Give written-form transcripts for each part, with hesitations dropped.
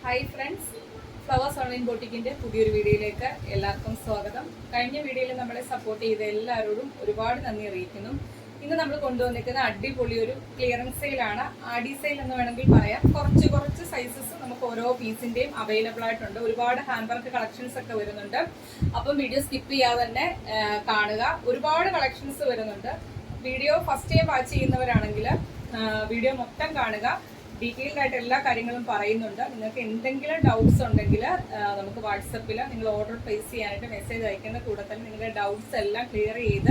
Hi friends, flowers online ബോട്ടിക്കിന്റെ പുതിയൊരു വീഡിയോയിലേക്ക് എല്ലാവർക്കും സ്വാഗതം. കഴിഞ്ഞ വീഡിയോയിൽ നമ്മളെ സപ്പോർട്ട് ചെയ്ത എല്ലാവരോടും ഒരുപാട് നന്ദി അറിയിക്കുന്നു. ഇന്ന് നമ്മൾ കൊണ്ടുവന്നിരിക്കുന്ന അടിപൊളി ഒരു ക്ലിയറൻസ് സെയിലാണ്. ആഡി സെയിൽ എന്ന് വേണമെങ്കിൽ പറയാം. കുറച്ച് സൈസസ് നമുക്ക് ഓരോ പീസിന്റെയും അവൈലബിൾ ആയിട്ടുണ്ട്. ഒരുപാട് ഹാൻഡ് വർക്ക് കളക്ഷൻസ് ഒക്കെ വരുന്നുണ്ട്. അപ്പം വീഡിയോ സ്കിപ്പ് ചെയ്യാതെ തന്നെ കാണുക. ഒരുപാട് കളക്ഷൻസ് വരുന്നുണ്ട്. വീഡിയോ ഫസ്റ്റ് ടൈം വാച്ച് ചെയ്യുന്നവരാണെങ്കിൽ വീഡിയോ മൊത്തം കാണുക. ഡീറ്റെയിൽഡ് ആയിട്ട് എല്ലാ കാര്യങ്ങളും പറയുന്നുണ്ട്. നിങ്ങൾക്ക് എന്തെങ്കിലും ഡൗട്ട്സ് ഉണ്ടെങ്കിൽ നമുക്ക് വാട്സപ്പിൽ നിങ്ങൾ ഓർഡർ പ്ലേസ് ചെയ്യാനായിട്ട് മെസ്സേജ് അയക്കുന്ന കൂടെ തന്നെ നിങ്ങളുടെ ഡൗട്ട്സ് എല്ലാം ക്ലിയർ ചെയ്ത്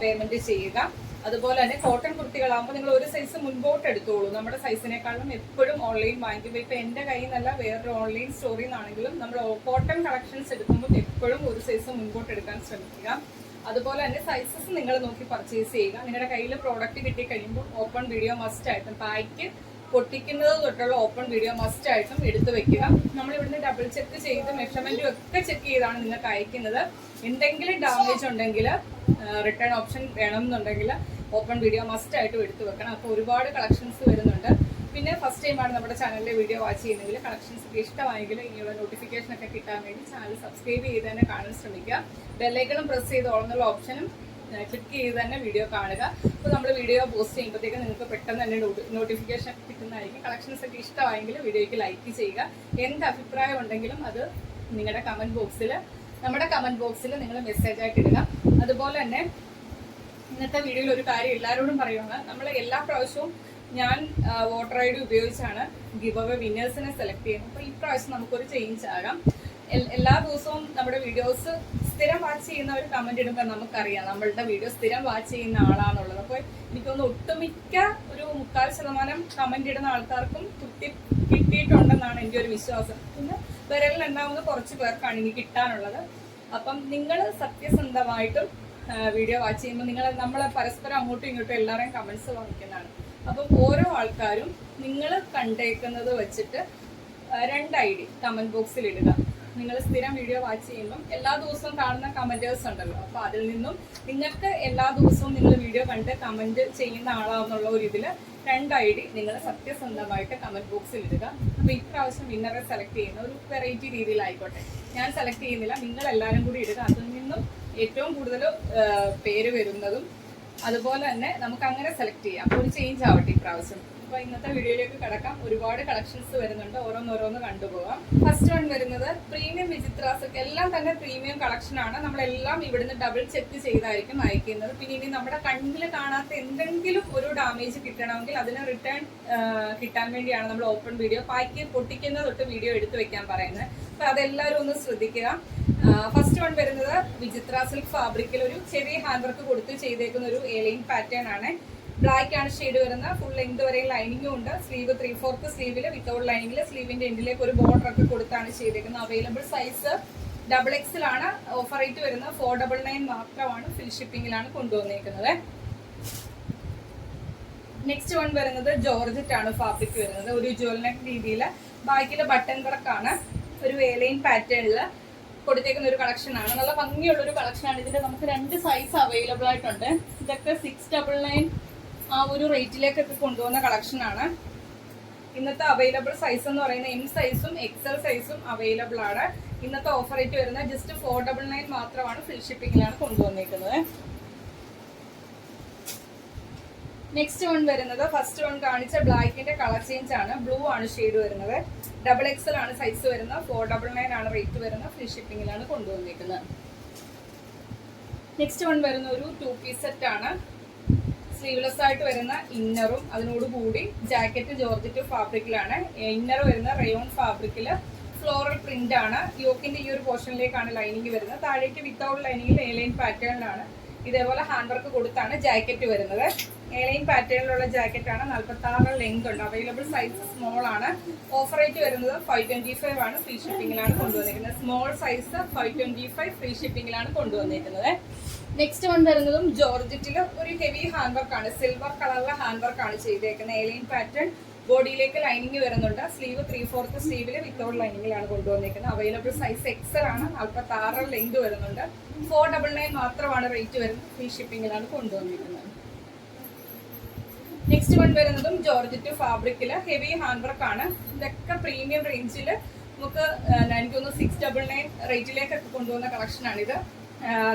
പേയ്മെന്റ് ചെയ്യുക. അതുപോലെ തന്നെ കോട്ടൺ കുർത്തികളാകുമ്പോൾ നിങ്ങൾ ഒരു സൈസ് മുൻപോട്ട് എടുത്തോളൂ. നമ്മുടെ സൈസിനേക്കാളും എപ്പോഴും ഓൺലൈൻ വാങ്ങിക്കുമ്പോൾ ഇപ്പൊ എന്റെ കയ്യിൽ നിന്നല്ല വേറൊരു ഓൺലൈൻ സ്റ്റോറിൽ നിന്നാണെങ്കിലും നമ്മൾ കോട്ടൺ കളക്ഷൻസ് എടുക്കുമ്പോൾ എപ്പോഴും ഒരു സൈസ് മുൻപോട്ട് എടുക്കാൻ ശ്രമിക്കുക. അതുപോലെ തന്നെ സൈസസ് നിങ്ങൾ നോക്കി പർച്ചേസ് ചെയ്യുക. നിങ്ങളുടെ കയ്യിൽ പ്രോഡക്റ്റ് കിട്ടി കഴിയുമ്പോൾ ഓപ്പൺ വീഡിയോ മസ്റ്റ് ആയിട്ടും പാക്ക് പൊട്ടിക്കുന്നത് തൊട്ടുള്ള ഓപ്പൺ വീഡിയോ മസ്റ്റ് ആയിട്ടും എടുത്തു വെക്കുക. നമ്മൾ ഇവിടുന്ന് ഡബിൾ ചെക്ക് ചെയ്ത് മെഷർമെന്റും ഒക്കെ ചെക്ക് ചെയ്താണ് നിങ്ങൾക്ക് അയക്കുന്നത്. എന്തെങ്കിലും ഡാമേജ് ഉണ്ടെങ്കിൽ റിട്ടേൺ ഓപ്ഷൻ വേണമെന്നുണ്ടെങ്കിൽ ഓപ്പൺ വീഡിയോ മസ്റ്റ് ആയിട്ടും എടുത്തു വെക്കണം. അപ്പോൾ ഒരുപാട് കളക്ഷൻസ് വരുന്നുണ്ട്. പിന്നെ ഫസ്റ്റ് ടൈമാണ് നമ്മുടെ ചാനലിലെ വീഡിയോ വാച്ച് ചെയ്യുന്നതെങ്കിൽ കളക്ഷൻസ് ഒക്കെ ഇഷ്ടമായെങ്കിൽ ഇനിയുള്ള നോട്ടിഫിക്കേഷൻ ഒക്കെ കിട്ടാൻ വേണ്ടി ചാനൽ സബ്സ്ക്രൈബ് ചെയ്ത് തന്നെ കാണാൻ ശ്രമിക്കുക. ബെല്ലൈക്കണും പ്രസ് ചെയ്ത് ഓൾന്നുള്ള ഓപ്ഷനും ക്ലിക്ക് ചെയ്ത് തന്നെ വീഡിയോ കാണുക. അപ്പോൾ നമ്മൾ വീഡിയോ പോസ്റ്റ് ചെയ്യുമ്പോഴത്തേക്ക് നിങ്ങൾക്ക് പെട്ടെന്ന് തന്നെ നോട്ടിഫിക്കേഷൻ കിട്ടുന്നതായിരിക്കും. കളക്ഷൻസ് ഒക്കെ ഇഷ്ടമായെങ്കിൽ വീഡിയോയ്ക്ക് ലൈക്ക് ചെയ്യുക. എന്ത് അഭിപ്രായം ഉണ്ടെങ്കിലും അത് നിങ്ങളുടെ നമ്മുടെ കമന്റ് ബോക്സിൽ നിങ്ങൾ മെസ്സേജ് ആയിട്ട് ഇടുക. അതുപോലെ തന്നെ ഇന്നത്തെ വീഡിയോയിൽ ഒരു കാര്യം എല്ലാവരോടും പറയുകയാണ്. നമ്മൾ എല്ലാ പ്രാവശ്യവും ഞാൻ വോട്ടർ ഐ ഡി ഉപയോഗിച്ചാണ് ഗിവ് അവേ വിന്നേഴ്സിനെ സെലക്ട് ചെയ്യുന്നത്. അപ്പോൾ ഈ പ്രാവശ്യം നമുക്കൊരു ചേഞ്ച് ആകാം. എല്ലാ ദിവസവും നമ്മുടെ വീഡിയോസ് സ്ഥിരം വാച്ച് ചെയ്യുന്നവർ കമന്റ് ഇടുമ്പോൾ നമുക്കറിയാം നമ്മളുടെ വീഡിയോ സ്ഥിരം വാച്ച് ചെയ്യുന്ന ആളാണുള്ളത്. അപ്പോൾ എനിക്കൊന്ന് ഒട്ടുമിക്ക ഒരു 40% കമന്റ് ഇടുന്ന ആൾക്കാർക്കും തൃപ്തി കിട്ടിയിട്ടുണ്ടെന്നാണ് എൻ്റെ ഒരു വിശ്വാസം. പിന്നെ വിരലിലുണ്ടാവുന്ന കുറച്ച് പേർക്കാണ് ഇനി കിട്ടാനുള്ളത്. അപ്പം നിങ്ങൾ സത്യസന്ധമായിട്ടും വീഡിയോ വാച്ച് ചെയ്യുമ്പോൾ നമ്മളെ പരസ്പരം അങ്ങോട്ടും ഇങ്ങോട്ടും എല്ലാവരെയും കമന്റ്സ് വാങ്ങിക്കുന്നതാണ്. അപ്പം ഓരോ ആൾക്കാരും നിങ്ങൾ കണ്ടേക്കുന്നത് വെച്ചിട്ട് 2 ID കമന്റ് ബോക്സിൽ ഇടുക. നിങ്ങൾ സ്ഥിരം വീഡിയോ വാച്ച് ചെയ്യുമ്പം എല്ലാ ദിവസവും കാണുന്ന കമന്റേഴ്സ് ഉണ്ടല്ലോ. അപ്പോൾ അതിൽ നിന്നും നിങ്ങൾക്ക് എല്ലാ ദിവസവും നിങ്ങൾ വീഡിയോ കണ്ട് കമന്റ് ചെയ്യുന്ന ആളാണെന്നുള്ള ഒരു ഇതിൽ 2 ID നിങ്ങൾ സത്യസന്ധമായിട്ട് കമന്റ് ബോക്സിൽ ഇടുക. അപ്പോൾ ഇപ്രാവശ്യം വിന്നറെ സെലക്ട് ചെയ്യുന്ന ഒരു വെറൈറ്റി രീതിയിലായിക്കോട്ടെ. ഞാൻ സെലക്ട് ചെയ്യുന്നില്ല, നിങ്ങൾ എല്ലാവരും കൂടി ഇടുക. അതിൽ നിന്നും ഏറ്റവും കൂടുതൽ പേര് വരുന്നതും അതുപോലെ തന്നെ നമുക്ക് അങ്ങനെ സെലക്ട് ചെയ്യാം. അപ്പോൾ ഒരു ചേഞ്ച് ആവട്ടെ ഇപ്രാവശ്യം. അപ്പോൾ ഇന്നത്തെ വീഡിയോയിലേക്ക് കിടക്കാം. ഒരുപാട് കളക്ഷൻസ് വരുന്നുണ്ട്. ഓരോന്നോരോന്ന് കണ്ടുപോകാം. ഫസ്റ്റ് വൺ വരുന്നത് പ്രീമിയം വിചിത്രാസ്. എല്ലാം തന്നെ പ്രീമിയം കളക്ഷൻ ആണ്. നമ്മളെല്ലാം ഇവിടുന്ന് ഡബിൾ ചെക്ക് ചെയ്തായിരിക്കും അയക്കുന്നത്. പിന്നെ ഇനി നമ്മുടെ കണ്ണിൽ കാണാത്ത എന്തെങ്കിലും ഒരു ഡാമേജ് കിട്ടണമെങ്കിൽ അതിന് റിട്ടേൺ കിട്ടാൻ വേണ്ടിയാണ് നമ്മൾ ഓപ്പൺ വീഡിയോ പാക്ക് പൊട്ടിക്കുന്ന തൊട്ട് വീഡിയോ എടുത്തു വെക്കാൻ പറയുന്നത്. അപ്പോൾ അതെല്ലാവരും ഒന്ന് ശ്രദ്ധിക്കുക. ഫസ്റ്റ് വൺ വരുന്നത് വിചിത്ര സിൽക്ക് ഫാബ്രിക്കിൽ ഒരു ചെറിയ ഹാൻഡ് വർക്ക് കൊടുത്ത് ചെയ്തേക്കുന്ന ഒരു എലൈൻ പാറ്റേൺ ആണ്. ബ്ലാക്ക് ആണ് ഷെയ്ഡ് വരുന്നത്. ഫുൾ ലെങ്ത് വരെ ലൈനിങ്ങും ഉണ്ട്. സ്ലീവ് 3/4 സ്ലീവിൽ വിത്തൗട്ട് ലൈനിങ്ങിൽ സ്ലീവിന്റെ എൻഡിലേക്ക് ഒരു ബോർഡർ ഒക്കെ കൊടുത്താണ് ചെയ്തേക്കുന്നത്. അവൈലബിൾ സൈസ് XXL ആണ്. ഓഫർ റേറ്റ് വരുന്നത് 499 മാത്രമാണ്. ഫിൽ ഷിപ്പിംഗിലാണ് കൊണ്ടുവന്നേക്കുന്നത്. നെക്സ്റ്റ് വൺ വരുന്നത് ജോർജറ്റ് ആണ് ഫാബ്രിക് വരുന്നത്. ഒരു ജ്വൽ നെക്ക് രീതിയിൽ ബാക്കിലെ ബട്ടൺ വർക്കാണ്. ഒരു എലൈൻ പാറ്റേണിൽ കൊടുത്തേക്കുന്ന ഒരു കളക്ഷൻ ആണ്. നല്ല ഭംഗിയുള്ള ഒരു കളക്ഷൻ ആണ്. ഇതിന്റെ നമുക്ക് 2 സൈസ് അവൈലബിൾ ആയിട്ടുണ്ട്. ഇതൊക്കെ 699 ആ ഒരു റേറ്റിലേക്കൊക്കെ കൊണ്ടുവന്ന കളക്ഷൻ ആണ്. ഇന്നത്തെ അവൈലബിൾ സൈസ് എന്ന് പറയുന്നത് M സൈസും XL സൈസും അവൈലബിൾ ആണ്. ഇന്നത്തെ ഓഫർ റേറ്റ് വരുന്നത് ജസ്റ്റ് 499 മാത്രമാണ്. ഫിൽ ഷിപ്പിംഗിലാണ് കൊണ്ടുവന്നേക്കുന്നത്. നെക്സ്റ്റ് വൺ വരുന്നത് ഫസ്റ്റ് വൺ കാണിച്ച ബ്ലാക്കിന്റെ കളർ ചേഞ്ച് ആണ്. ബ്ലൂ ആണ് ഷെയ്ഡ് വരുന്നത്. XXL ആണ് സൈസ് വരുന്നത്. 499 ആണ് റേറ്റ് വരുന്നത്. ഫ്രീ ഷിപ്പിംഗിലാണ് കൊണ്ടുവന്നിരിക്കുന്നത്. നെക്സ്റ്റ് വൺ വരുന്ന ഒരു 2 പീസ് സെറ്റ് ആണ്. സ്ലീവ്ലെസ് ആയിട്ട് വരുന്ന ഇന്നറും അതിനോട് കൂടി ജാക്കറ്റ് ജോർജറ്റ് ഫാബ്രിക്കിലാണ്. ഇന്നർ വരുന്ന റയോൺ ഫാബ്രിക്കില് ഫ്ലോറൽ പ്രിന്റ് ആണ്. യോക്കിന്റെ ഈ ഒരു പോർഷനിലേക്കാണ് ലൈനിങ് വരുന്നത്. താഴേക്ക് വിത്തൗട്ട് ലൈനിങ്ങിൽ എലൈൻ പാറ്റേണിലാണ്. ഇതേപോലെ ഹാൻഡ് വർക്ക് കൊടുത്താണ് ജാക്കറ്റ് വരുന്നത്. എലൈൻ പാറ്റേണിലുള്ള ജാക്കറ്റ് ആണ്. 46 ലെങ്ത് ഉണ്ട്. അവൈലബിൾ സൈസ് സ്മോൾ ആണ്. ഓഫർ റേറ്റ് വരുന്നത് 525 ആണ്. ഫ്രീ ഷിപ്പിംഗിലാണ് കൊണ്ടുവന്നിരിക്കുന്നത്. സ്മോൾ സൈസ് 525 ഫ്രീ ഷിപ്പിംഗിലാണ് കൊണ്ടുവന്നിരിക്കുന്നത്. നെക്സ്റ്റ് വൺ വരുന്നതും ജോർജറ്റിൽ ഒരു ഹെവി ഹാൻഡ് വർക്ക് ആണ്. സിൽവർ കളറിലെ ഹാൻഡ് വർക്ക് ആണ് ചെയ്തേക്കുന്നത്. എലൈൻ പാറ്റേൺ ബോഡിയിലേക്ക് ലൈനിങ് വരുന്നുണ്ട്. സ്ലീവ് 3/4 സ്ലീവിൽ വിത്തൗട്ട് ലൈനിങ്ങിലാണ് കൊണ്ടുവന്നിരിക്കുന്നത്. അവൈലബിൾ സൈസ് XL ആണ്. 46 ലെങ്ത് വരുന്നുണ്ട്. 499 മാത്രമാണ് റേറ്റ് വരുന്നത്. ഫ്രീ ഷിപ്പിംഗിലാണ് കൊണ്ടുവന്നിരിക്കുന്നത്. നെക്സ്റ്റ് വൺ വരുന്നതും ജോർജറ്റ് ഫാബ്രിക്കില് ഹെവി ഹാൻഡ് വർക്ക് ആണ്. ഇതൊക്കെ പ്രീമിയം റേഞ്ചിൽ നമുക്ക് എനിക്കൊന്ന് 699 റേറ്റിലേക്കൊക്കെ കൊണ്ടുവന്ന കളക്ഷനാണിത്.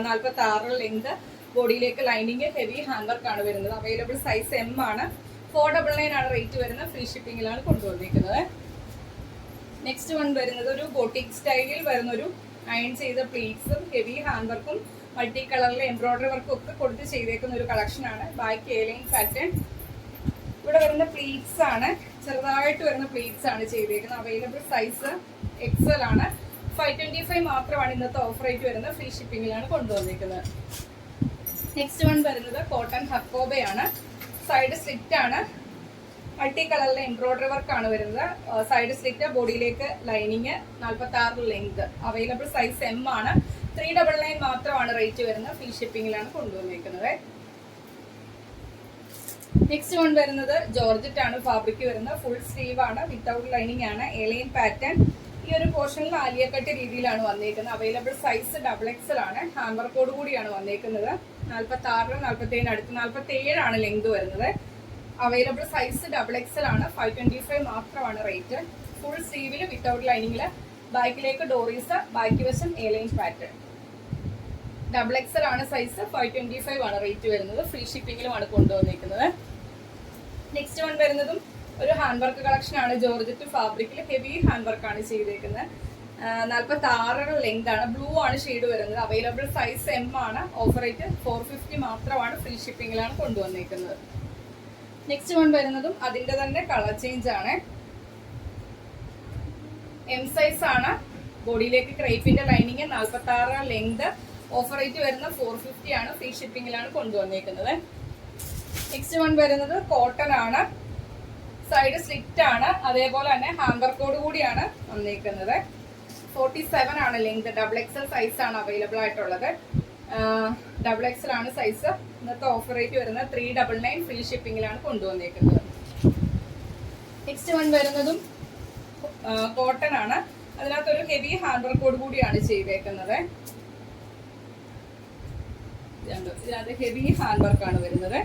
46 ലെങ്ത്, ബോഡിയിലേക്ക് ലൈനിങ്, ഹെവി ഹാൻഡ് വർക്ക് ആണ് വരുന്നത്. അവൈലബിൾ സൈസ് M ആണ്. 499 ആണ് റേറ്റ് വരുന്നത്. ഫ്രീ ഷിപ്പിംഗിലാണ് കൊണ്ടുവന്നിരിക്കുന്നത്. നെക്സ്റ്റ് വൺ വരുന്നത് ഒരു ബോട്ടിക് സ്റ്റൈലിൽ വരുന്നൊരു അയൺ ചെയ്ത പ്ലീറ്റ്സും ഹെവി ഹാൻഡ് വർക്കും മൾട്ടി കളറിൽ എംബ്രോയിഡറി വർക്കും ഒക്കെ കൊടുത്ത് ചെയ്തേക്കുന്ന ഒരു കളക്ഷനാണ്. Back airline pattern. ഇവിടെ വരുന്ന പ്ലീറ്റ്സ് ആണ്, ചെറുതായിട്ട് വരുന്ന പ്ലീറ്റ്സ് ആണ് ചെയ്തേക്കുന്നത്. അവൈലബിൾ സൈസ് XL ആണ്. 525 മാത്രമാണ് ഇന്നത്തെ ഓഫർ റേറ്റ് വരുന്നത്. ഫ്രീ ഷിപ്പിംഗിലാണ് കൊണ്ടുവന്നിരിക്കുന്നത്. നെക്സ്റ്റ് വൺ വരുന്നത് കോട്ടൺ ഹക്കോബയാണ്. സൈഡ് സ്ലിറ്റ് ആണ്. മൾട്ടി കളറിലെ എംബ്രോയിഡറി വർക്ക് ആണ് വരുന്നത്. സൈഡ് സ്ലിറ്റ്, ബോഡിയിലേക്ക് lining, 46 length. Available size M ആണ്. 399 മാത്രമാണ് റേറ്റ് വരുന്നത്. ഫ്രീ ഷിപ്പിംഗിലാണ് കൊണ്ടുവന്നിരിക്കുന്നത്. നെക്സ്റ്റ് വൺ വരുന്നത് ജോർജറ്റ് ആണ്. ഫാബ്രിക് വരുന്നത് ഫുൾ സ്ലീവ് ആണ്, വിത്തൗട്ട് ലൈനിങ് ആണ്. A line pattern. ഈ ഒരു പോർഷനിൽ ആലിയക്കട്ട് രീതിയിലാണ് വന്നിരിക്കുന്നത്. അവൈലബിൾ സൈസ് XXL ആണ്. ഹാൻഡ് വർക്കോട് കൂടിയാണ് വന്നിരിക്കുന്നത്. 46, 47 അടുത്ത് 47 ആണ് ലെങ്ത് വരുന്നത്. അവൈലബിൾ സൈസ് XXL ആണ്. 525 മാത്രമാണ് റേറ്റ്. ഫുൾ സ്ലീവില് വിത്തൗട്ട് ലൈനിങ്ങില്, ബാക്കിലേക്ക് ഡോറീസ്, ബാക്കി വശം എലൈൻ പാറ്റേൺ. XXL ആണ് സൈസ്. 525 ആണ് റേറ്റ് വരുന്നത്. ഫ്രീ ഷിപ്പിംഗിലുമാണ് കൊണ്ടുവന്നിരിക്കുന്നത്. നെക്സ്റ്റ് വൺ വരുന്നതും ഒരു ഹാൻഡ് വർക്ക് കളക്ഷൻ ആണ്. ജോർജറ്റ് ഫാബ്രിക്കിൽ ഹെവി ഹാൻഡ് വർക്ക് ആണ് ചെയ്തേക്കുന്നത്. 46 ലെങ്ത് ആണ്. ബ്ലൂ ആണ് ഷെയ്ഡ് വരുന്നത്. അവൈലബിൾ സൈസ് M ആണ്. ഓഫർ റേറ്റ് 450 മാത്രമാണ്. ഫ്രീ ഷിപ്പിംഗിലാണ് കൊണ്ടുവന്നിരിക്കുന്നത്. നെക്സ്റ്റ് വൺ വരുന്നതും അതിന്റെ തന്നെ കളർ ചേഞ്ച് ആണ്. M സൈസ് ആണ്. ബോഡിയിലേക്ക് ക്രേപ്പിന്റെ ലൈനിങ്, 46 ലെങ്ത്. ഓഫർ റേറ്റ് വരുന്ന 450 ആണ്. ഫ്രീ ഷിപ്പിംഗിലാണ് കൊണ്ടുവന്നിരിക്കുന്നത്. നെക്സ്റ്റ് വൺ വരുന്നത് കോട്ടൺ ആണ്. സൈഡ് സ്ലിറ്റ് ആണ്. അതേപോലെ തന്നെ ഹാൻഡ് വർക്കോട് കൂടിയാണ് വന്നിരിക്കുന്നത്. 47 ആണ് ലെങ്ത്. XXL സൈസ് ആണ് അവൈലബിൾ ആയിട്ടുള്ളത്. XXL ആണ് സൈസ്. ഇന്നത്തെ ഓഫർ റേറ്റ് വരുന്നത് 399. ഫ്രീ ഷിപ്പിംഗിലാണ് കൊണ്ടുവന്നിരിക്കുന്നത്. നെക്സ്റ്റ് വൺ വരുന്നതും കോട്ടൺ ആണ്. അതിനകത്തൊരു ഹെവി ഹാൻഡ് വർക്കോട് കൂടിയാണ് ചെയ്തേക്കുന്നത്. ഇതിനകത്ത് ഹെവി ഹാൻഡ് വർക്ക് ആണ് വരുന്നത്.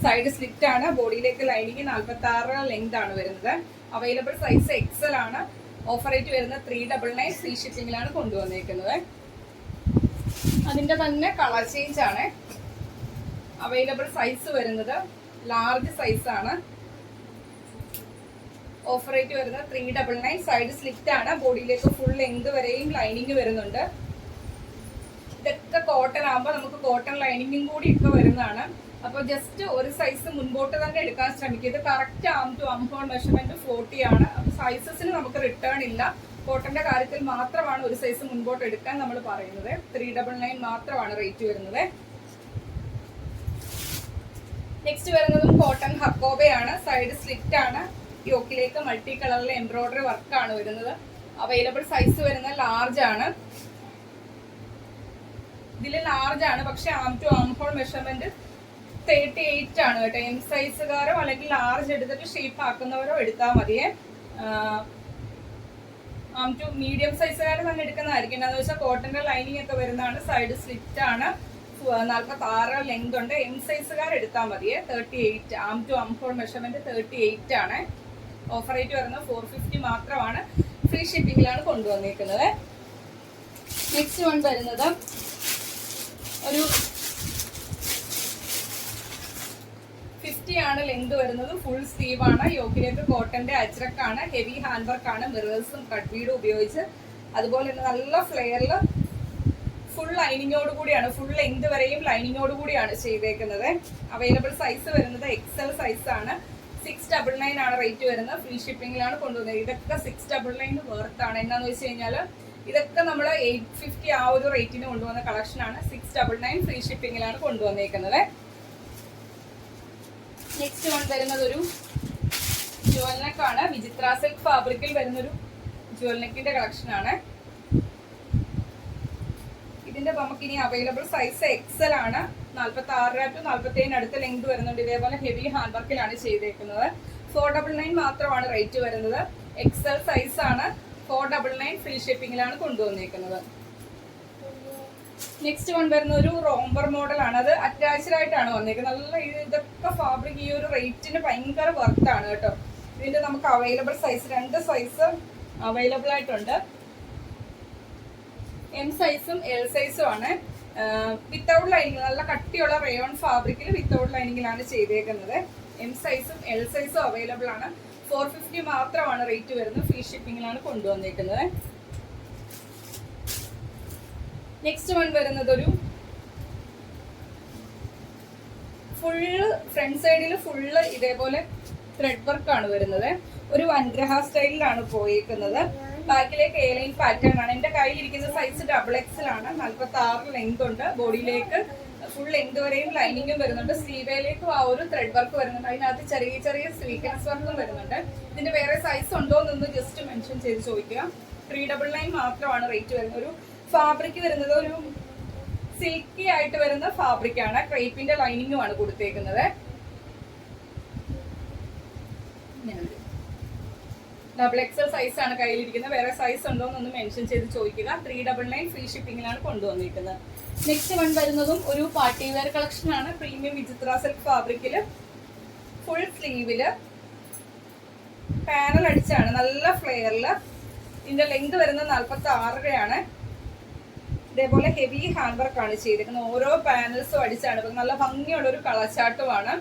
സൈഡ് സ്ലിറ്റ് ആണ്. ബോഡിയിലേക്ക് ലൈനിങ്, 46 ലെങ്ത് ആണ് വരുന്നത്. അവൈലബിൾ സൈസ് XL ആണ്. ഓഫർ റേറ്റ് വരുന്നത് 399. ഫ്രീ ഷിപ്പിംഗിലാണ് കൊണ്ടുവന്നിരിക്കുന്നത്. അതിന്റെ തന്നെ കളർ ചേഞ്ച് ആണ്. അവൈലബിൾ സൈസ് വരുന്നത് ലാർജ് സൈസ് ആണ്. ഓഫർ റേറ്റ് വരുന്നത് 399. സൈഡ് സ്ലിറ്റ് ആണ്. ബോഡിയിലേക്ക് ഫുൾ ലെങ്ത് വരെയും ലൈനിങ് വരുന്നുണ്ട്. ഇതൊക്കെ കോട്ടൺ ആകുമ്പോൾ നമുക്ക് കോട്ടൺ ലൈനിങ്ങും കൂടി ഒക്കെ വരുന്നതാണ്. അപ്പോൾ ജസ്റ്റ് ഒരു സൈസ് മുൻപോട്ട് തന്നെ എടുക്കാൻ ശ്രമിക്കുക. ഇത് correct arm to armhole measurement 40 ആണ്. അപ്പോൾ സൈസസിന് നമുക്ക് റിട്ടേൺ ഇല്ല. കോട്ടന്റെ കാര്യത്തിൽ മാത്രമാണ് ഒരു സൈസ് മുൻപോട്ട് എടുക്കാൻ നമ്മൾ പറയുന്നത്. 399 മാത്രമാണ് റേറ്റ് വരുന്നത്. നെക്സ്റ്റ് വരുന്നതും കോട്ടൺ ഹക്കോബയാണ്. സൈഡ് സ്ലിറ്റ് ആണ്. യോക്കിലേക്ക് മൾട്ടി കളറിലെ എംബ്രോയിഡറി വർക്കാണ് വരുന്നത്. അവൈലബിൾ സൈസ് വരുന്നത് ലാർജ് ആണ്. ഇതിൽ ലാർജ് ആണ്, പക്ഷെ ആം ടു ആം ഹോൾ മെഷർമെന്റ് 38 ആണ് കേട്ടോ. M സൈസുകാരോ അല്ലെങ്കിൽ ലാർജ് എടുത്തിട്ട് ഷേപ്പ് ആക്കുന്നവരോ എടുത്താൽ മതിയേ. ആം ടു മീഡിയം സൈസുകാർ തന്നെ എടുക്കുന്നതായിരിക്കും. എന്താണെന്ന് വെച്ചാൽ കോട്ടന്റെ ലൈനിങ് ഒക്കെ വരുന്നതാണ്. സൈഡ് സ്ലിറ്റ് ആണ്. 46 ലെങ്ത് ഉണ്ട്. M സൈസുകാർ എടുത്താൽ മതിയേ. 38 ആം ടു ആം ഹോൾ മെഷർമെന്റ് 38 ആണ്. ഓഫർ റേറ്റ് വരുന്നത് 450 മാത്രമാണ്. ഫ്രീ ഷിപ്പിംഗിലാണ് കൊണ്ടുവന്നിരിക്കുന്നത്. നെക്സ്റ്റ് വൺ വരുന്നത് ഒരു 50 ആണ് ലെങ്ത് വരുന്നത്. ഫുൾ സ്ലീവ് ആണ്. യോക്കിലേക്ക് കോട്ടന്റെ അജ്രക്കാണ്. ഹെവി ഹാൻഡ് വർക്ക് ആണ്. മിറേഴ്സും കട്ട് ബീഡും ഉപയോഗിച്ച്, അതുപോലെ തന്നെ നല്ല ഫ്ലെയറിൽ ഫുൾ ലൈനിങ്ങോട് കൂടിയാണ്, ഫുൾ ലെങ്ത് വരെയും ലൈനിങ്ങോട് കൂടിയാണ് ചെയ്തേക്കുന്നത്. അവൈലബിൾ സൈസ് വരുന്നത് XL സൈസ് ആണ്. 699 ആണ് റേറ്റ് വരുന്നത്. ഫ്രീ ഷിപ്പിംഗിലാണ് കൊണ്ടുവന്നത്. ഇതൊക്കെ 699 വേർത്താണ്. എന്താന്ന് വെച്ച് കഴിഞ്ഞാൽ ഇതൊക്കെ നമ്മൾ 850 ആ ഒരു റേറ്റിന് കൊണ്ടുവന്ന കളക്ഷൻ ആണ്. 699 ഫ്രീ ഷിപ്പിംഗിലാണ് കൊണ്ടുവന്നേക്കുന്നത്. നെക്സ്റ്റ് വൺ വരുന്നത് ഒരു ജുവൽ നെക്ക് ആണ്. വിചിത്ര സിൽക്ക് ഫാബ്രിക്കിൽ വരുന്നൊരു ജുവൽ നെക്കിന്റെ കളക്ഷൻ ആണ്. ഇതിന്റെ നമുക്കിനി അവൈലബിൾ സൈസ് XL ആണ്. 46 to 47 അടുത്ത ലെങ്ത് വരുന്നുണ്ട്. ഇതേപോലെ ഹെവി ഹാൻഡ് വർക്കിലാണ് ചെയ്തേക്കുന്നത്. 499 മാത്രമാണ് റേറ്റ് വരുന്നത്. XL സൈസ് ആണ്. 499 ഫ്രീ ഷിപ്പിംഗിലാണ് കൊണ്ടുവന്നേക്കുന്നത്. നെക്സ്റ്റ് വൺ വരുന്ന ഒരു റോംബർ മോഡലാണ്. അത് അറ്റാച്ച്ഡ് ആയിട്ടാണ് വന്നേക്കുന്നത്. നല്ല ഇതൊക്കെ ഫാബ്രിക് ഈ ഒരു റേറ്റിന് ഭയങ്കര വർത്താണ് കേട്ടോ. ഇതിന്റെ നമുക്ക് അവൈലബിൾ സൈസ് 2 സൈസ് അവൈലബിൾ ആയിട്ടുണ്ട്. എം സൈസും എൽ സൈസും ആണ്. വിത്തൗട്ട് ലൈനിങ്, നല്ല കട്ടിയുള്ള റയോൺ ഫാബ്രിക്കിൽ വിത്തൗട്ട് ലൈനിങ്ങിലാണ് ചെയ്തേക്കുന്നത്. എം സൈസും എൽ സൈസും അവൈലബിൾ ആണ്. 450 മാത്രമാണ് റേറ്റ് വരുന്നത്. ഫ്രീ ഷിപ്പിങ്ങിലാണ് കൊണ്ടുവന്നേക്കുന്നത്. നെക്സ്റ്റ് വൺ വരുന്നത് ഒരു ഫുള്ള് ഫ്രണ്ട് സൈഡിൽ ഫുള്ള് ഇതേപോലെ ത്രെഡ് വർക്ക് ആണ് വരുന്നത്. ഒരു വൻഗ്രഹ സ്റ്റൈലിലാണ് പോയിരിക്കുന്നത്. ബാക്കിലേക്ക് എ ലൈൻ പാറ്റേൺ ആണ്. എന്റെ കയ്യിലിരിക്കുന്ന സൈസ് XXL ആണ്. 46 ലെങ്ത് ഉണ്ട്. ബോഡിയിലേക്ക് ഫുൾ ലെങ്ത് വരെയും ലൈനിങ്ങും വരുന്നുണ്ട്. സ്ലീവേലേക്കും ആ ഒരു ത്രെഡ് വർക്ക് വരുന്നുണ്ട്. അതിനകത്ത് ചെറിയ ചെറിയ സ്വീക്കൻസ് വർക്കും വരുന്നുണ്ട്. ഇതിന്റെ വേറെ സൈസ് ഉണ്ടോ എന്നൊന്ന് ജസ്റ്റ് മെൻഷൻ ചെയ്ത് ചോദിക്കുക. 399 മാത്രമാണ് റേറ്റ് വരുന്നത്. ഒരു ഫാബ്രിക് വരുന്നത് ഒരു സിൽക്കി ആയിട്ട് വരുന്ന ഫാബ്രിക് ആണ്. ക്രേപ്പിന്റെ ലൈനിങ്ങും ആണ് കൊടുത്തേക്കുന്നത്. XXL സൈസ് ആണ് കയ്യിലിരിക്കുന്നത്. വേറെ സൈസ് ഉണ്ടോ എന്നൊന്ന് മെൻഷൻ ചെയ്ത് ചോദിക്കുക. 399 ഫ്രീ ഷിപ്പിംഗിലാണ് കൊണ്ടുവന്നിരിക്കുന്നത്. നെക്സ്റ്റ് വൺ വരുന്നതും ഒരു പാർട്ടി വെയർ കളക്ഷൻ ആണ്. പ്രീമിയം വിചിത്ര സിൽക്ക് ഫാബ്രിക്കില് ഫുൾ സ്ലീവില് പാനൽ അടിച്ചാണ്. നല്ല ഫ്ലെയറില്. ഇതിന്റെ ലെങ്ത് വരുന്നത് 46 ഇതേപോലെ ഹെവി ഹാൻഡ് വർക്ക് ആണ് ചെയ്തിരിക്കുന്നത്. ഓരോ പാനൽസും അടിച്ചാണ്. നല്ല ഭംഗിയുള്ള ഒരു കളർ ചാർട്ടുമാണ്.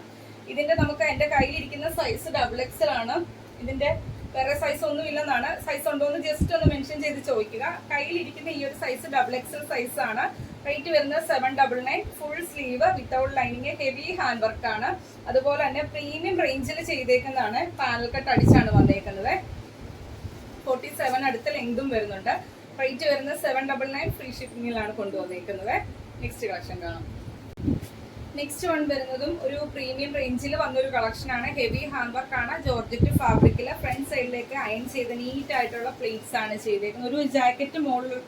ഇതിന്റെ നമുക്ക് എന്റെ കയ്യിലിരിക്കുന്ന സൈസ് XXL ആണ്. ഇതിന്റെ വേറെ സൈസ് ഒന്നും ഇല്ലെന്നാണ്. സൈസ് ഉണ്ടോ എന്ന് ജസ്റ്റ് ഒന്ന് മെൻഷൻ ചെയ്ത് ചോദിക്കുക. കയ്യിലിരിക്കുന്ന ഈ ഒരു സൈസ് XXL സൈസ് ആണ്. റേറ്റ് വരുന്നത് 799. Full sleeve without lining, heavy hand work ആണ്. അതുപോലെ തന്നെ പ്രീമിയം റേഞ്ചിൽ ചെയ്തേക്കുന്നതാണ്. പാനൽ കട്ട് അടിച്ചാണ് വന്നേക്കുന്നത്. 47 അടുത്ത ലെങ്തും വരുന്നുണ്ട്. റേറ്റ് വരുന്നത് 799. ഫ്രീ ഷിപ്പിംഗിലാണ് കൊണ്ടുവന്നിരിക്കുന്നത്. നെക്സ്റ്റ് കളക്ഷൻ കാണാം. നെക്സ്റ്റ് വൺ വരുന്നതും ഒരു പ്രീമിയം റേഞ്ചിൽ വന്നൊരു കളക്ഷൻ ആണ്. ഹെവി ഹാൻഡ് വർക്ക് ആണ്. ജോർജറ്റ് ഫാബ്രിക്കിൽ ഫ്രണ്ട് സൈഡിലേക്ക് അയൺ ചെയ്ത് നീറ്റ് ആയിട്ടുള്ള പ്ലേറ്റ്സ് ആണ് ചെയ്തേക്കുന്നത്. ഒരു ജാക്കറ്റ്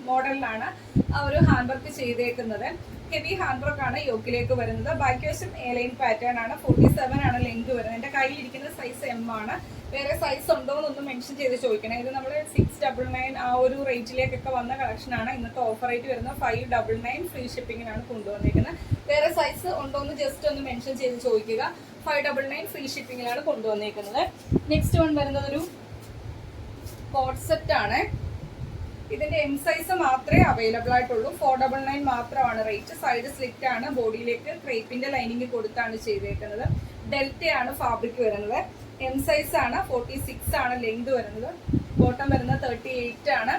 മോഡലിലാണ് ആ ഒരു ഹാൻഡ് വർക്ക് ചെയ്തേക്കുന്നത്. ഹെവി ഹാൻഡ് വർക്ക് ആണ് യോക്കിലേക്ക് വരുന്നത്. ബാക്കി വശം എ ലൈൻ പാറ്റേൺ ആണ്. 47 ആണ് ലെങ്ത് വരുന്നത്. എന്റെ കയ്യിലിരിക്കുന്ന സൈസ് M ആണ്. വേറെ സൈസ് ഉണ്ടോ എന്നൊന്നും മെൻഷൻ ചെയ്ത് ചോദിക്കണം. ഇത് നമ്മൾ 699 ആ ഒരു റേറ്റിലേക്കൊക്കെ വന്ന കളക്ഷൻ ആണ്. ഇന്നത്തെ ഓഫർ റേറ്റ് വരുന്നത് 599. ഫ്രീ ഷിപ്പിംഗിനാണ് കൊണ്ടുവന്നിരിക്കുന്നത്. വേറെ സൈസ് ഉണ്ടോ എന്ന് ജസ്റ്റ് ഒന്ന് മെൻഷൻ ചെയ്ത് ചോദിക്കുക. 599 ഫ്രീ ഷിപ്പിംഗിലാണ് കൊണ്ടുവന്നിരിക്കുന്നത്. നെക്സ്റ്റ് വൺ വരുന്നത് ഒരു കോട്ട് സെറ്റ് ആണ്. ഇതിന്റെ എം സൈസ് മാത്രമേ അവൈലബിൾ ആയിട്ടുള്ളൂ. 499 മാത്രമാണ് റേറ്റ്. സൈഡ് സ്ലിറ്റ് ആണ്. ബോഡിയിലേക്ക് ക്രേപ്പിന്റെ ലൈനിങ് കൊടുത്താണ് ചെയ്തേക്കുന്നത്. ഡെൽറ്റ ആണ് ഫാബ്രിക് വരുന്നത്. എം സൈസ് ആണ്. 46 ആണ് ലെങ്ത് വരുന്നത്. ബോട്ടം വരുന്നത് 38 ആണ്.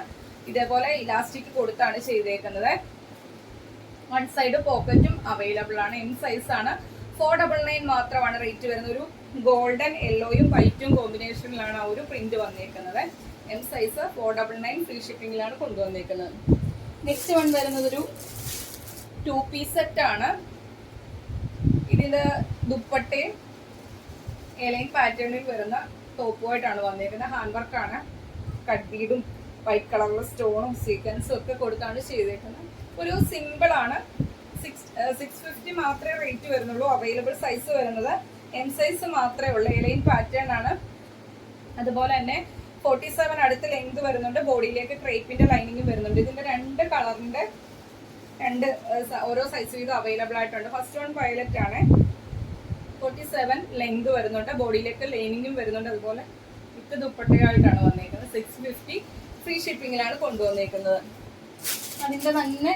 ഇതേപോലെ ഇലാസ്റ്റിക് കൊടുത്താണ് ചെയ്തേക്കുന്നത്. വൺ സൈഡ് പോക്കറ്റും അവൈലബിൾ ആണ്. എം സൈസ് ആണ്. 499 മാത്രമാണ് റേറ്റ് വരുന്നത്. ഒരു ഗോൾഡൻ യെല്ലോയും വൈറ്റും കോമ്പിനേഷനിലാണ് ആ ഒരു പ്രിന്റ് വന്നേക്കുന്നത്. M size 499. ഫ്രീ ഷിപ്പിംഗിലാണ് കൊണ്ടുവന്നേക്കുന്നത്. നെക്സ്റ്റ് വൺ വരുന്നത് ഒരു 2 പീസ് സെറ്റ് ആണ്. ഇതിന്റെ ദുപ്പട്ടയും എലൈൻ പാറ്റേണിൽ വരുന്ന ടോപ്പുമായിട്ടാണ് വന്നേക്കുന്നത്. ഹാൻഡ് വർക്കാണ്. കട്ട് ബീഡും വൈറ്റ് കളറുള്ള സ്റ്റോണും സീക്വൻസും ഒക്കെ കൊടുത്താണ് ചെയ്തേക്കുന്നത്. ഒരു സിമ്പിൾ ആണ്. 650 മാത്രമേ റേറ്റ് വരുന്നുള്ളൂ. അവൈലബിൾ സൈസ് വരുന്നത് എം സൈസ് മാത്രമേ ഉള്ളൂ. എലൈൻ പാറ്റേൺ ആണ്. അതുപോലെ തന്നെ 47 അടുത്ത് ലെങ്ത് വരുന്നുണ്ട്. ബോഡിയിലേക്ക് ക്രേപ്പിന്റെ ലൈനിങ്ങും വരുന്നുണ്ട്. ഇതിന്റെ 2 കളറിന്റെ 2 ഓരോ സൈസ് വീതം അവൈലബിൾ ആയിട്ടുണ്ട്. ഫസ്റ്റ് വൺ വയലറ്റ് ആണ്. 47 ലെങ്ത് വരുന്നുണ്ട്. ബോഡിയിലേക്ക് ലൈനിങ്ങും വരുന്നുണ്ട്. അതുപോലെ വിത്ത് ദുപ്പട്ടയായിട്ടാണ് വന്നേക്കുന്നത്. 650 ഫ്രീ ഷിപ്പിംഗിലാണ് കൊണ്ടുവന്നേക്കുന്നത്. അതിന്റെ തന്നെ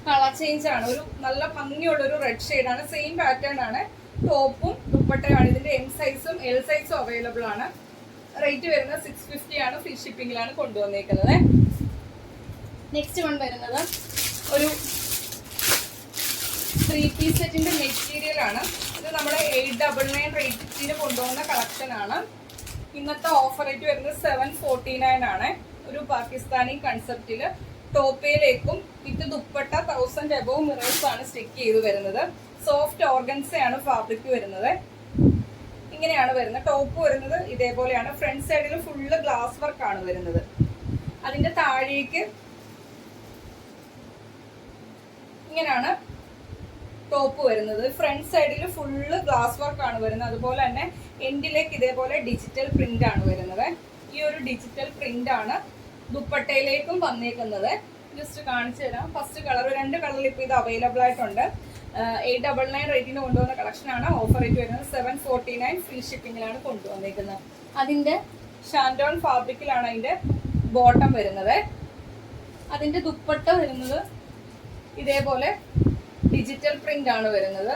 കളർ ചേഞ്ച് ആണ്. ഒരു നല്ല ഭംഗിയുള്ള ഒരു റെഡ് ഷെയ്ഡാണ്. സെയിം പാറ്റേൺ ആണ്. ടോപ്പും ദുപ്പട്ടയാണ്. ഇതിന്റെ എം സൈസും എൽ സൈസും അവൈലബിൾ ആണ്. റേറ്റ് വരുന്നത് 650 ആണ്. ഫ്രീ ഷിപ്പിംഗിലാണ് കൊണ്ടുവന്നേക്കുന്നത്. നെക്സ്റ്റ് വൺ വരുന്നത് ഒരു 3 പീസ് സെറ്റിന്റെ മെറ്റീരിയൽ ആണ്. ഇത് നമ്മുടെ 899 റേറ്റിന് കൊണ്ടുവന്ന കളക്ഷൻ ആണ്. ഇന്നത്തെ ഓഫർ റേറ്റ് വരുന്നത് 749 ആണ്. ഒരു പാകിസ്ഥാനി കൺസെപ്റ്റില് ടോപ്പയിലേക്കും വിത്ത് ദുപ്പട്ട 1000 എബോവ് മിറേഴ്സ് ആണ് സ്റ്റിക്ക് ചെയ്ത് വരുന്നത്. സോഫ്റ്റ് ഓർഗൻസയാണ് ഫാബ്രിക് വരുന്നത്. ഇങ്ങനെയാണ് വരുന്നത്. ടോപ്പ് വരുന്നത് ഇതേപോലെയാണ്. ഫ്രണ്ട് സൈഡിൽ ഫുള്ള് ഗ്ലാസ് വർക്ക് ആണ് വരുന്നത്. അതിന്റെ താഴേക്ക് ഇങ്ങനെയാണ് ടോപ്പ് വരുന്നത്. ഫ്രണ്ട് സൈഡിൽ ഫുള്ള് ഗ്ലാസ് വർക്ക് ആണ് വരുന്നത്. അതുപോലെ തന്നെ എൻഡിലേക്ക് ഇതേപോലെ ഡിജിറ്റൽ പ്രിന്റ് ആണ് വരുന്നത്. ഈ ഒരു ഡിജിറ്റൽ പ്രിന്റ് ആണ് ദുപ്പട്ടയിലേക്കും വന്നേക്കുന്നത്. ജസ്റ്റ് കാണിച്ചു തരാം. ഫസ്റ്റ് കളർ, 2 കളറിൽ ഇപ്പോൾ ഇത് അവൈലബിൾ ആയിട്ടുണ്ട്. 899 റേറ്റിന് കൊണ്ടുവന്ന കളക്ഷനാണ്. ഓഫർ റേറ്റ് വരുന്നത് 749 ഫ്രീ ഷിപ്പിങ്ങിലാണ് കൊണ്ടുവന്നിരിക്കുന്നത്. അതിന്റെ ഷാൻഡോൺ ഫാബ്രിക്കിലാണ് അതിന്റെ ബോട്ടം വരുന്നത്. അതിന്റെ ദുപ്പട്ട വരുന്നത് ഇതേപോലെ ഡിജിറ്റൽ പ്രിന്റ് ആണ് വരുന്നത്.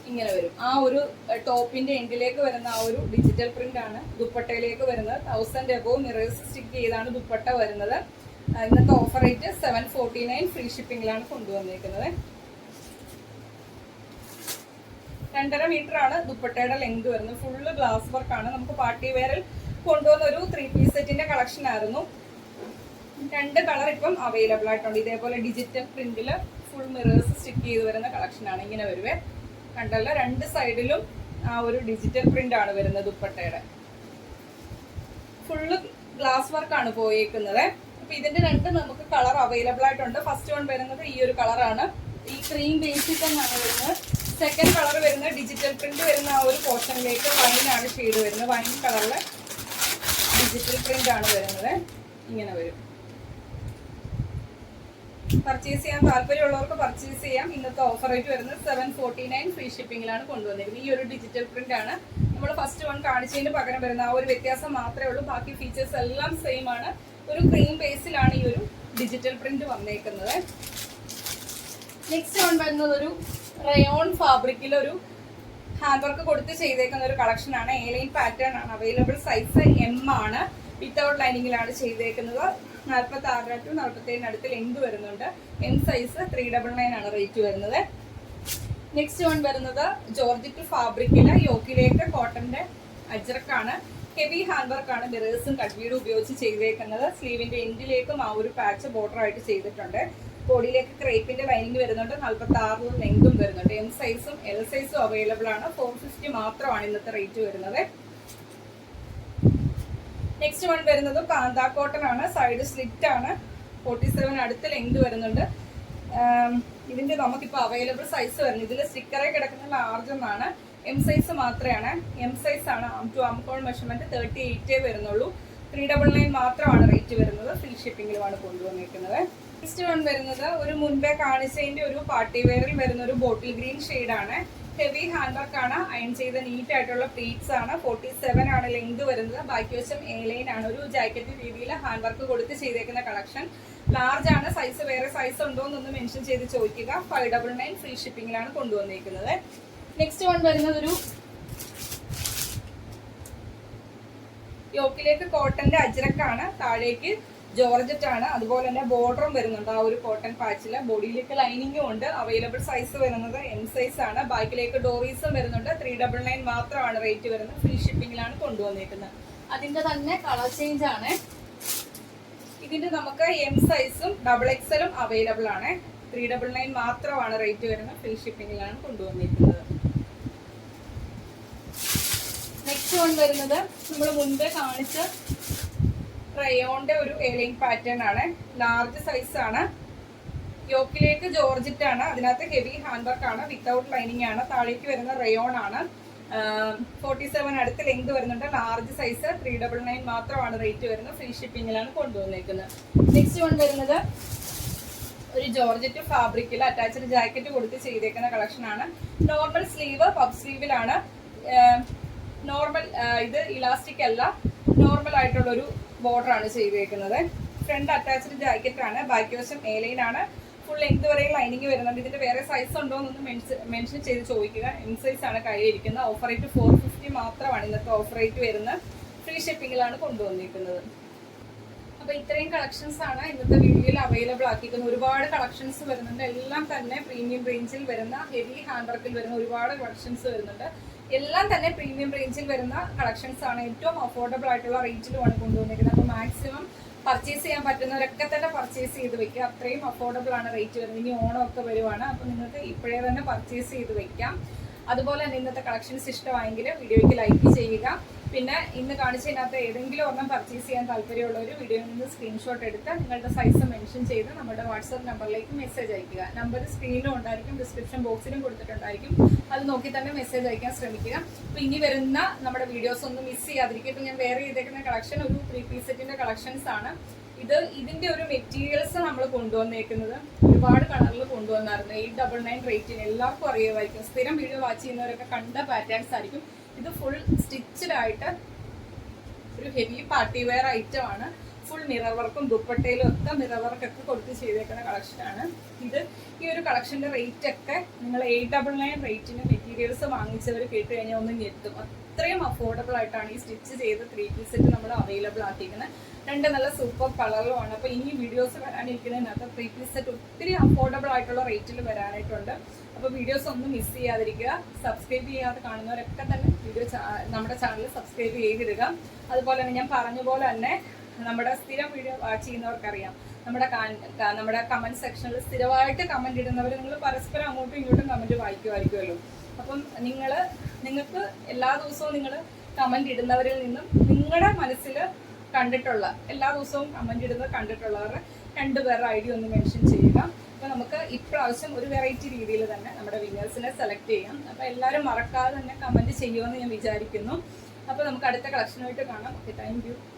ഇങ്ങനെ വരും. ആ ഒരു ടോപ്പിന്റെ എൻഡിലേക്ക് വരുന്ന ആ ഒരു ഡിജിറ്റൽ പ്രിന്റ് ആണ് ദുപ്പട്ടയിലേക്ക് വരുന്നത്. 1000 എബോവ് മിറേഴ്സ് സ്റ്റിക്ക് ചെയ്താണ് ദുപ്പട്ട വരുന്നത്. ഇന്നത്തെ ഓഫർ റേറ്റ് 749 ഫ്രീ ഷിപ്പിംഗിലാണ് കൊണ്ടുവന്നിരിക്കുന്നത്. 2.5 മീറ്റർ ആണ് ദുപ്പട്ടയുടെ ലെങ്ത് വരുന്നത്. ഫുള്ള് ഗ്ലാസ് വർക്ക് ആണ്. നമുക്ക് പാർട്ടി വെയറിൽ കൊണ്ടുവന്ന ഒരു 3 പീസ് സെറ്റിന്റെ കളക്ഷൻ ആയിരുന്നു. 2 കളർ ഇപ്പം അവൈലബിൾ ആയിട്ടുണ്ട്. ഇതേപോലെ ഡിജിറ്റൽ പ്രിന്റില് ഫുൾ മിറേഴ്സ് സ്റ്റിക്ക് ചെയ്ത് വരുന്ന കളക്ഷൻ ആണ്. ഇങ്ങനെ വരുവേ, കണ്ടല്ലോ. 2 സൈഡിലും ആ ഒരു ഡിജിറ്റൽ പ്രിന്റ് ആണ് വരുന്നത്. ദുപ്പട്ടയുടെ ഫുള്ള് ഗ്ലാസ് വർക്ക് ആണ് പോയേക്കുന്നത്. അപ്പൊ ഇതിന്റെ 2 നമുക്ക് കളർ അവൈലബിൾ ആയിട്ടുണ്ട്. ഫസ്റ്റ് വൺ വരുന്നത് ഈ ഒരു കളറാണ്. ഈ ക്രീം ബേസിക് എന്നാണ് വരുന്നത്. സെക്കൻഡ് കളർ വരുന്നത് ഡിജിറ്റൽ പ്രിന്റ് വരുന്ന ആ ഒരു പോർഷനിലേക്ക് വൈൻ ആണ് ഷെയ്ഡ് വരുന്നത്. വൈൻ കളറില് ഡിജിറ്റൽ പ്രിന്റ് ആണ് വരുന്നത്. ഇങ്ങനെ വരും. പർച്ചേസ് ചെയ്യാൻ താല്പര്യമുള്ളവർക്ക് പർച്ചേസ് ചെയ്യാം. ഇന്നത്തെ ഓഫർ റേറ്റ് വരുന്നത് 749 ഫ്രീ ഷിപ്പിംഗിലാണ് കൊണ്ടുവന്നിരിക്കുന്നത്. ഈ ഒരു ഡിജിറ്റൽ പ്രിന്റ് ആണ്. നമ്മൾ ഫസ്റ്റ് വൺ കാണിച്ചതിന് പകരം വരുന്ന ആ ഒരു വ്യത്യാസം മാത്രമേ ഉള്ളൂ. ബാക്കി ഫീച്ചേഴ്സ് എല്ലാം സെയിം ആണ്. ഒരു ക്രീം ബേസിലാണ് ഈ ഒരു ഡിജിറ്റൽ പ്രിന്റ് വന്നേക്കുന്നത്. നെക്സ്റ്റ് വൺ വരുന്നത് ഒരു റയോൺ ഫാബ്രിക്കിൽ ഒരു ഹാൻഡ് വർക്ക് കൊടുത്ത് ചെയ്തേക്കുന്ന ഒരു കളക്ഷൻ ആണ്. A-line പാറ്റേൺ ആണ്. അവൈലബിൾ സൈസ് M ആണ്. വിത്തൗട്ട് ലൈനിങ്ങിലാണ് ചെയ്തേക്കുന്നത്. 46 to 47 അടുത്ത് ലെങ്ത് വരുന്നുണ്ട്. M സൈസ് 399 ആണ് റേറ്റ് വരുന്നത്. നെക്സ്റ്റ് വൺ വരുന്നത് ജോർജറ്റ് ഫാബ്രിക്കില് യോക്കിലേക്ക് കോട്ടന്റെ അജ്രക്കാണ്. ഹെവി ഹാൻഡ് വർക്ക് ആണ്. മിറേഴ്സും കട്ട്വീഡും ഉപയോഗിച്ച് ചെയ്തേക്കുന്നത്. സ്ലീവിന്റെ എൻഡിലേക്കും ആ ഒരു പാച്ച് ബോർഡർ ആയിട്ട് ചെയ്തിട്ടുണ്ട്. ബോഡിയിലേക്ക് ക്രേപ്പിന്റെ ലൈനിങ് വരുന്നുണ്ട്. 46 ലെങ്തും വരുന്നുണ്ട്. M സൈസും L സൈസും അവൈലബിൾ ആണ്. 450 മാത്രമാണ് ഇന്നത്തെ റേറ്റ് വരുന്നത്. നെക്സ്റ്റ് വൺ വരുന്നത് കാന്താ കോട്ടൺ ആണ്. സൈഡ് സ്ലിറ്റ് ആണ്. 47 അടുത്ത് ലെങ്ത് വരുന്നുണ്ട്. ഇതിന്റെ നമുക്കിപ്പോൾ അവൈലബിൾ സൈസ് വരുന്നത്, ഇതിൽ സ്റ്റിക്കറെ കിടക്കുന്ന ലാർജ് എന്നാണ്. M സൈസ് മാത്രമാണ്. M സൈസ് ആണ്. ആം ടു ആം ഹോൾ മെഷർമെന്റ് 38 വരുന്നുള്ളൂ. 399 മാത്രമാണ് റേറ്റ് വരുന്നത്. ഫ്രീ ഷിപ്പിംഗിലുമാണ് കൊണ്ടുവന്നിരിക്കുന്നത്. നെക്സ്റ്റ് വൺ വരുന്നത് ഒരു മുൻപേ കാണിച്ചതിന്റെ ഒരു പാർട്ടി വെയറിൽ വരുന്ന ഒരു ബോട്ടിൽ ഗ്രീൻ ഷെയ്ഡാണ്. ഹെവി ഹാൻഡ് വർക്ക് ആണ്. അയൺ ചെയ്ത നീറ്റ് ആയിട്ടുള്ള പ്ലീറ്റ്സ് ആണ്. 47 ആണ് ലെങ്ത് വരുന്നത്. ബാക്കി വശം A-line ആണ്. ഒരു ജാക്കറ്റ് രീതിയിൽ ഹാൻഡ് വർക്ക് കൊടുത്ത് ചെയ്തേക്കുന്ന കളക്ഷൻ. ലാർജ് ആണ്. സൈസ് വേറെ സൈസ് ഉണ്ടോ എന്നൊന്ന് മെൻഷൻ ചെയ്ത് ചോദിക്കുക. 599 ഫ്രീ ഷിപ്പിംഗിലാണ് കൊണ്ടുവന്നിരിക്കുന്നത്. നെക്സ്റ്റ് വൺ വരുന്നത് ഒരു യോക്കിലേക്ക് കോട്ടന്റെ അജ്രക്കാണ്. താഴേക്ക് ജോർജറ്റ് ആണ്. അതുപോലെ തന്നെ ബോർഡറും വരുന്നുണ്ട് ആ ഒരു കോട്ടൺ പാച്ചില്. ബോഡിയിലേക്ക് ലൈനിങ്ങും ഉണ്ട്. അവൈലബിൾ സൈസ് വരുന്നത് M സൈസ് ആണ്. ബാക്കിലേക്ക് ഡോറീസും വരുന്നുണ്ട്. 399 മാത്രമാണ് റേറ്റ് വരുന്നത്. ഫ്രീ ഷിപ്പിംഗിലാണ് കൊണ്ടുവന്നിരിക്കുന്നത്. അതിന്റെ തന്നെ കളർ ചേഞ്ച് ആണ്. ഇതിന്റെ നമുക്ക് M സൈസും XXL അവൈലബിൾ ആണ്. 399 മാത്രമാണ് റേറ്റ് വരുന്നത്. ഫ്രീ ഷിപ്പിംഗിലാണ് കൊണ്ടുവന്നിരിക്കുന്നത്. നെക്സ്റ്റ് വൺ വരുന്നത് നമ്മൾ മുൻപേ കാണിച്ച റയോണിന്റെ ഒരു A-line പാറ്റേൺ ആണ്. ലാർജ് സൈസ് ആണ്. യോക്കിലേക്ക് ജോർജറ്റ് ആണ്. അതിനകത്ത് ഹെവി ഹാൻഡ് വർക്ക് ആണ്. വിത്തൗട്ട് ലൈനിങ് ആണ്. താഴേക്ക് വരുന്ന റയോൺ ആണ്. 47 അടുത്ത് ലെങ്ത് വരുന്നുണ്ട്. ലാർജ് സൈസ് 399 മാത്രമാണ് റേറ്റ് വരുന്നത്. ഫ്രീ ഷിപ്പിംഗിലാണ് കൊണ്ടുവന്നിരിക്കുന്നത്. നെക്സ്റ്റ് വൺ വരുന്നത് ഒരു ജോർജറ്റ് ഫാബ്രിക്കിൽ അറ്റാച്ച്ഡ് ജാക്കറ്റ് കൊടുത്ത് ചെയ്തേക്കുന്ന കളക്ഷൻ ആണ്. നോർമൽ സ്ലീവ് പഫ് സ്ലീവിലാണ്. നോർമൽ ഇത് ഇലാസ്റ്റിക് അല്ല, നോർമൽ ആയിട്ടുള്ള ഒരു ബോർഡർ ആണ് ചെയ്തേക്കുന്നത്. ഫ്രണ്ട് അറ്റാച്ച്ഡ് ജാക്കറ്റ് ആണ്. ബാക്കി വശം A-line ആണ്. ഫുൾ ലെങ്ത് വരെ ലൈനിങ് വരുന്നുണ്ട്. ഇതിന്റെ വേറെ സൈസ് ഉണ്ടോ എന്നൊന്ന് മെൻഷൻ ചെയ്ത് ചോദിക്കുക. M സൈസ് ആണ് കയ്യിലിരിക്കുന്നത്. ഓഫർ റേറ്റ് 450 മാത്രമാണ് ഇന്നത്തെ ഓഫർ റേറ്റ് വരുന്നത്. ഫ്രീ ഷിപ്പിംഗിലാണ് കൊണ്ടുവന്നിരിക്കുന്നത്. അപ്പൊ ഇത്രയും കളക്ഷൻസ് ആണ് ഇന്നത്തെ വീഡിയോയിൽ അവൈലബിൾ ആക്കിയിരിക്കുന്നത്. ഒരുപാട് കളക്ഷൻസ് വരുന്നുണ്ട്. എല്ലാം തന്നെ പ്രീമിയം റേഞ്ചിൽ വരുന്ന ഹെവി ഹാൻഡ് വർക്കിൽ വരുന്ന ഒരുപാട് കളക്ഷൻസ് വരുന്നുണ്ട്. എല്ലാം തന്നെ പ്രീമിയം റേഞ്ചിൽ വരുന്ന കളക്ഷൻസ് ആണ്. ഏറ്റവും അഫോർഡബിൾ ആയിട്ടുള്ള റേറ്റിലുമാണ് കൊണ്ടുവന്നിരിക്കുന്നത്. അപ്പോൾ മാക്സിമം പർച്ചേസ് ചെയ്യാൻ പറ്റുന്നവരൊക്കെ തന്നെ പർച്ചേസ് ചെയ്ത് വെക്കുക. അത്രയും അഫോർഡബിൾ ആണ് റേറ്റ് വരുന്നത്. ഇനി ഓണമൊക്കെ വരുവാണ്. അപ്പോൾ നിങ്ങൾക്ക് ഇപ്പോഴേ തന്നെ പർച്ചേസ് ചെയ്ത് വെക്കാം. അതുപോലെ തന്നെ ഇന്നത്തെ കളക്ഷൻസ് ഇഷ്ടമായെങ്കിൽ വീഡിയോയ്ക്ക് ലൈക്ക് ചെയ്യുക. പിന്നെ ഇന്ന് കാണിച്ചതിനകത്ത് ഏതെങ്കിലും ഒരെണ്ണം പർച്ചേസ് ചെയ്യാൻ താല്പര്യമുള്ളവർ വീഡിയോയിൽ നിന്ന് സ്ക്രീൻഷോട്ട് എടുത്ത് നിങ്ങളുടെ സൈസ് മെൻഷൻ ചെയ്ത് നമ്മുടെ വാട്സാപ്പ് നമ്പറിലേക്ക് മെസ്സേജ് അയക്കുക. നമ്പർ സ്ക്രീനിലും ഉണ്ടായിരിക്കും, ഡിസ്ക്രിപ്ഷൻ ബോക്സിലും കൊടുത്തിട്ടുണ്ടായിരിക്കും. അത് നോക്കി തന്നെ മെസ്സേജ് അയക്കാൻ ശ്രമിക്കുക. അപ്പോൾ ഇനി വരുന്ന നമ്മുടെ വീഡിയോസ് ഒന്നും മിസ് ചെയ്യാതിരിക്കും. ഇപ്പോൾ ഞാൻ വേറെ ചെയ്തേക്കുന്ന കളക്ഷൻ ഒരു 3 പീസ് സെറ്റിൻ്റെ കളക്ഷൻസ് ആണ്. ഇതിന്റെ ഒരു മെറ്റീരിയൽസ് നമ്മൾ കൊണ്ടുവന്നേക്കുന്നത് ഒരുപാട് കളറിൽ കൊണ്ടുവന്നായിരുന്നു. 899 റേറ്റിന് എല്ലാവർക്കും അറിയുമായിരിക്കും. സ്ഥിരം വീഡിയോ വാച്ച് ചെയ്യുന്നവരൊക്കെ കണ്ട പാറ്റേൺസ് ആയിരിക്കും. ഇത് ഫുൾ സ്റ്റിച്ചഡ് ആയിട്ട് ഒരു ഹെവി പാർട്ടി വെയർ ഐറ്റം ആണ്. ഫുൾ മിറർ വർക്കും ദുപ്പട്ടയിലും ഒക്കെ മിറർ വർക്കൊക്കെ കൊടുത്ത് ചെയ്തേക്കുന്ന കളക്ഷനാണ് ഇത്. ഈ ഒരു കളക്ഷന്റെ റേറ്റ് ഒക്കെ നിങ്ങൾ 899 റേറ്റിന് മെറ്റീരിയൽസ് വാങ്ങിച്ചവർ കേട്ട് കഴിഞ്ഞാൽ ഒന്ന് ഞെട്ടും. അത്രയും അഫോർഡബിൾ ആയിട്ടാണ് ഈ സ്റ്റിച്ച് ചെയ്ത 3 പീസ് സെറ്റ് നമ്മൾ അവൈലബിൾ ആക്കിയിരിക്കുന്നത്. 2 നല്ല സൂപ്പർ കളറിലുമാണ്. അപ്പോൾ ഇനി വീഡിയോസ് വരാനിരിക്കുന്നതിനകത്ത് 3 പീസ് സെറ്റ് ഒത്തിരി അഫോർഡബിൾ ആയിട്ടുള്ള റേറ്റിൽ വരാനായിട്ടുണ്ട്. അപ്പോൾ വീഡിയോസ് ഒന്നും മിസ് ചെയ്യാതിരിക്കുക. സബ്സ്ക്രൈബ് ചെയ്യാതെ കാണുന്നവരൊക്കെ തന്നെ നമ്മുടെ ചാനൽ സബ്സ്ക്രൈബ് ചെയ്തിടുക. അതുപോലെ തന്നെ ഞാൻ പറഞ്ഞ പോലെ തന്നെ നമ്മുടെ സ്ഥിരം വീഡിയോ വാച്ച് ചെയ്യുന്നവർക്കറിയാം, നമ്മുടെ കമന്റ് സെക്ഷനിൽ സ്ഥിരമായിട്ട് കമന്റ് ഇടുന്നവർ നിങ്ങൾ പരസ്പരം അങ്ങോട്ടും ഇങ്ങോട്ടും കമന്റ് വായിക്കുമായിരിക്കുമല്ലോ. അപ്പം നിങ്ങൾക്ക് എല്ലാ ദിവസവും നിങ്ങൾ കമന്റ് ഇടുന്നവരിൽ നിന്നും നിങ്ങളുടെ മനസ്സിൽ കണ്ടിട്ടുള്ള എല്ലാ ദിവസവും കമന്റ് ഇടുന്നത് കണ്ടിട്ടുള്ളവരുടെ 2 പേരുടെ ഐഡി ഒന്ന് മെൻഷൻ ചെയ്യുക. അപ്പോൾ നമുക്ക് ഇപ്രാവശ്യം ഒരു വെറൈറ്റി രീതിയിൽ തന്നെ നമ്മുടെ വിന്നേഴ്സിനെ സെലക്ട് ചെയ്യാം. അപ്പോൾ എല്ലാവരും മറക്കാതെ തന്നെ കമന്റ് ചെയ്യുമെന്ന് ഞാൻ വിചാരിക്കുന്നു. അപ്പോൾ നമുക്ക് അടുത്ത കളക്ഷനായിട്ട് കാണാം. Okay, thank you.